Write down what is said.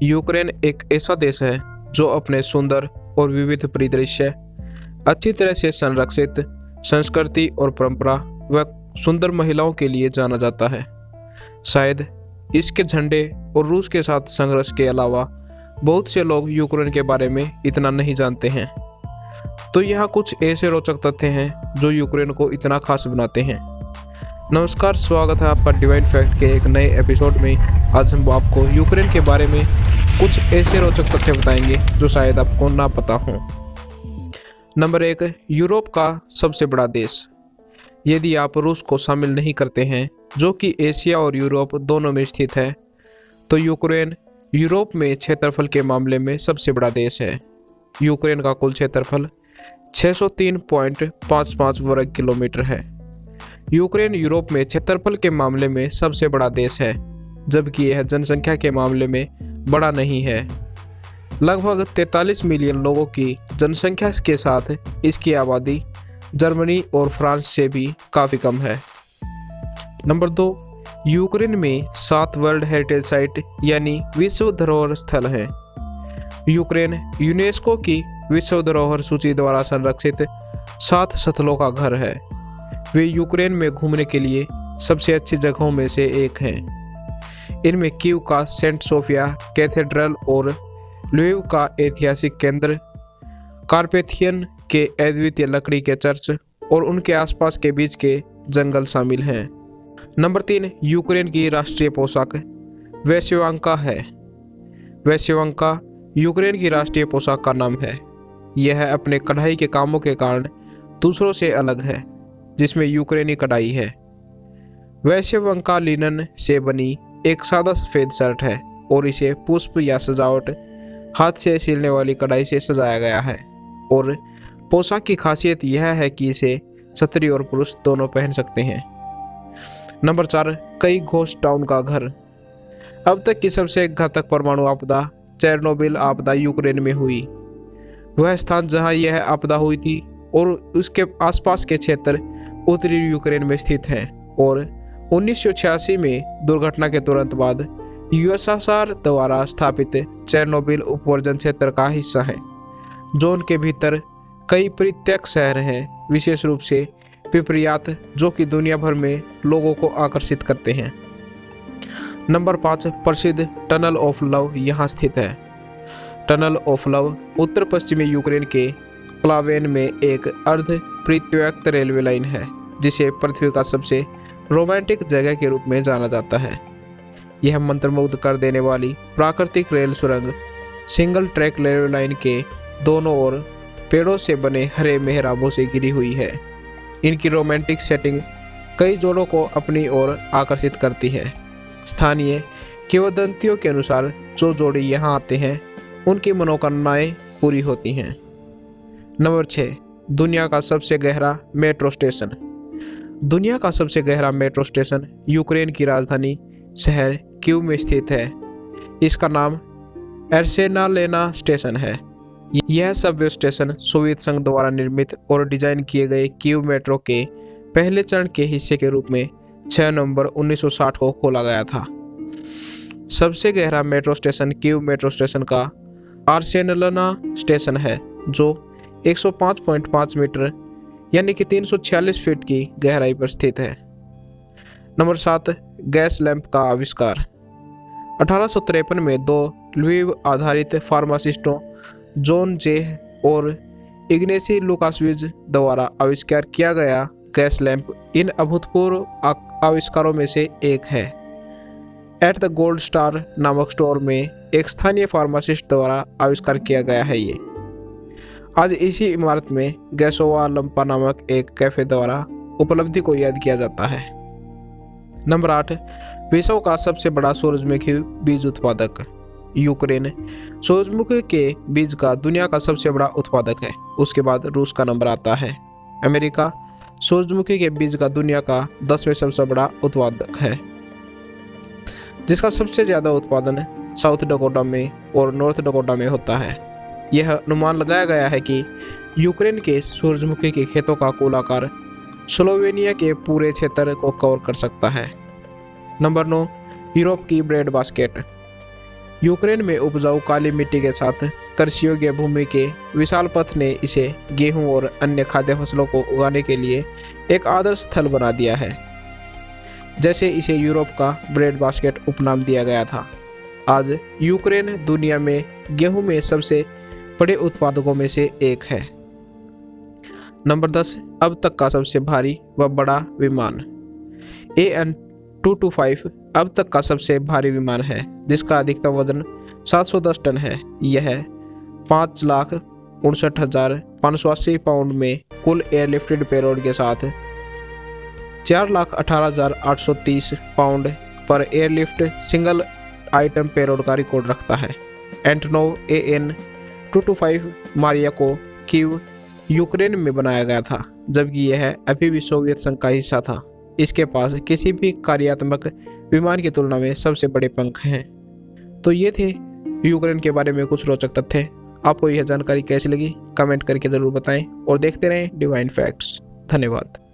Ukraine एक ऐसा देश है जो अपने सुंदर और विविध परिदृश्य, अच्छी तरह से संरक्षित संस्कृति और परंपरा व सुंदर महिलाओं के लिए जाना जाता है। शायद इसके झंडे और रूस के साथ संघर्ष के अलावा बहुत से लोग यूक्रेन के बारे में इतना नहीं जानते हैं। तो यहाँ कुछ ऐसे रोचक तथ्य हैं जो यूक्रेन को इतना खास बनाते हैं। नमस्कार, स्वागत है आपका डिवाइन फैक्ट के एक नए एपिसोड में। आज हम आपको यूक्रेन के बारे में कुछ ऐसे रोचक तथ्य बताएंगे जो शायद आपको ना पता हो। नंबर 1, यूरोप का सबसे बड़ा देश। यदि आप रूस को शामिल नहीं करते हैं, जो कि एशिया और यूरोप दोनों में स्थित है, तो यूक्रेन यूरोप में क्षेत्रफल के मामले में सबसे बड़ा देश है। यूक्रेन का कुल क्षेत्रफल 603.55 वर्ग किलोमीटर है। यूक्रेन यूरोप में क्षेत्रफल के मामले में सबसे बड़ा देश है, जबकि यह जनसंख्या के मामले में बड़ा नहीं है। लगभग 43 मिलियन लोगों की जनसंख्या के साथ इसकी आबादी जर्मनी और फ्रांस से भी काफ़ी कम है। नंबर 2, यूक्रेन में 7 वर्ल्ड हेरिटेज साइट यानी विश्व धरोहर स्थल हैं। यूक्रेन यूनेस्को की विश्व धरोहर सूची द्वारा संरक्षित 7 स्थलों का घर है। वे यूक्रेन में घूमने के लिए सबसे अच्छी जगहों में से एक हैं। इनमें कीव का सेंट सोफिया कैथेड्रल और ल्विव का ऐतिहासिक केंद्र, कार्पेथियन के अद्वितीय लकड़ी के चर्च और उनके आसपास के बीच के जंगल शामिल हैं। नंबर 3, यूक्रेन की राष्ट्रीय पोशाक वैश्यवांका है। वैश्यवांका यूक्रेन की राष्ट्रीय पोशाक का नाम है। यह अपने कढ़ाई के कामों के कारण दूसरों से अलग है, जिसमें यूक्रेनी कढ़ाई है। वैश्यवांका लिनन से बनी एक सादा सफेद शर्ट है और इसे पुष्प या सजावट हाथ से सिलने वाली कढ़ाई से सजाया गया है। और पोशाक की खासियत यह है कि इसे स्त्री और पुरुष दोनों पहन सकते हैं। नंबर 4, कई घोस्ट टाउन का घर। अब तक की सबसे घातक परमाणु आपदा चेरनोबिल आपदा यूक्रेन में हुई। वह स्थान जहां यह आपदा हुई थी और उसके आसपास के क्षेत्र उत्तरी यूक्रेन में स्थित हैं और 1986 में दुर्घटना के तुरंत बाद यूएसएसआर द्वारा स्थापित चेरनोबिल उपवर्जन क्षेत्र का हिस्सा है। जोन के भीतर कई परित्यक्त शहर हैं, विशेष रूप से पिपरियात, जो कि दुनिया भर में लोगों को आकर्षित करते हैं। नंबर 5, प्रसिद्ध टनल ऑफ लव यहाँ स्थित है। टनल ऑफ लव उत्तर पश्चिमी यूक्रेन के क्लावेन में एक अर्ध परित्यक्त रेलवे लाइन है, जिसे पृथ्वी का सबसे रोमांटिक जगह के रूप में जाना जाता है। यह मंत्रमुग्ध कर देने वाली प्राकृतिक रेल सुरंग सिंगल ट्रैक रेलवे लाइन के दोनों ओर पेड़ों से बने हरे मेहराबों से घिरी हुई है। इनकी रोमांटिक सेटिंग कई जोड़ों को अपनी ओर आकर्षित करती है। स्थानीय किंवदंतियों के अनुसार जो जोड़ी यहाँ आते हैं, उनकी मनोकामनाएं पूरी होती हैं। नंबर 6, दुनिया का सबसे गहरा मेट्रो स्टेशन। दुनिया का सबसे गहरा मेट्रो स्टेशन यूक्रेन की राजधानी शहर कीव में स्थित है। इसका नाम एर्सेनालेना स्टेशन है। यह सबवे स्टेशन सोवियत संघ द्वारा निर्मित और डिजाइन किए गए कीव मेट्रो के पहले चरण के हिस्से के रूप में 6 नवंबर 1960 को खोला गया था। सबसे गहरा metro station Kyiv metro station का आर्सेनालेना स्टेशन है, जो 105.5 मीटर यानी कि 346 फीट की गहराई पर स्थित है। नंबर 7, गैस लैंप का आविष्कार। 1853 में 2 ल्विव आधारित फार्मासिस्टों जॉन जे और इग्नेसी लुकासविज द्वारा आविष्कार किया गया गैस लैंप इन अभूतपूर्व आविष्कारों में से एक है। एट द गोल्ड स्टार नामक स्टोर में एक स्थानीय फार्मासिस्ट द्वारा आविष्कार किया गया है। ये आज इसी इमारत में गैसोवा लंपा नामक एक कैफे द्वारा उपलब्धि को याद किया जाता है। नंबर 8, विश्व का सबसे बड़ा सूरजमुखी बीज उत्पादक। यूक्रेन सूरजमुखी के बीज का दुनिया का सबसे बड़ा उत्पादक है। उसके बाद रूस का नंबर आता है। अमेरिका सूरजमुखी के बीज का दुनिया का 10वें सबसे बड़ा उत्पादक है, जिसका सबसे ज़्यादा उत्पादन साउथ डकोटा में और नॉर्थ डकोटा में होता है। यह अनुमान लगाया गया है कि यूक्रेन के सूरजमुखी के खेतों का कुल आकार स्लोवेनिया के पूरे क्षेत्र को कवर कर सकता है। नंबर 9, यूरोप की ब्रेड बास्केट। यूक्रेन में उपजाऊ काली मिट्टी के साथ कृषि योग्य भूमि के विशाल पथ ने इसे गेहूं और अन्य खाद्य फसलों को उगाने के लिए एक आदर्श स्थल बना दिया है, जैसे इसे यूरोप का ब्रेड बास्केट उपनाम दिया गया था। आज यूक्रेन दुनिया में गेहूं में सबसे बड़े उत्पादकों में से एक है। नंबर 10, अब तक का सबसे भारी व बड़ा विमान। AN-225 अब तक का सबसे भारी विमान है, जिसका अधिकतम वजन 710 टन है। यह 5,59,580 पाउंड में कुल एयरलिफ्टेड पेलोड के साथ 4,18,830 पाउंड पर एयरलिफ्ट सिंगल आइटम पेलोड का रिकॉर्ड रखता है। एंटोनोव AN-225 मारिया को कीव यूक्रेन में बनाया गया था, जबकि यह अभी भी सोवियत संघ का हिस्सा था। इसके पास किसी भी कार्यात्मक विमान की तुलना में सबसे बड़े पंख हैं। तो ये थे यूक्रेन के बारे में कुछ रोचक तथ्य। आपको यह जानकारी कैसी लगी कमेंट करके ज़रूर बताएं और देखते रहें डिवाइन फैक्ट्स। धन्यवाद।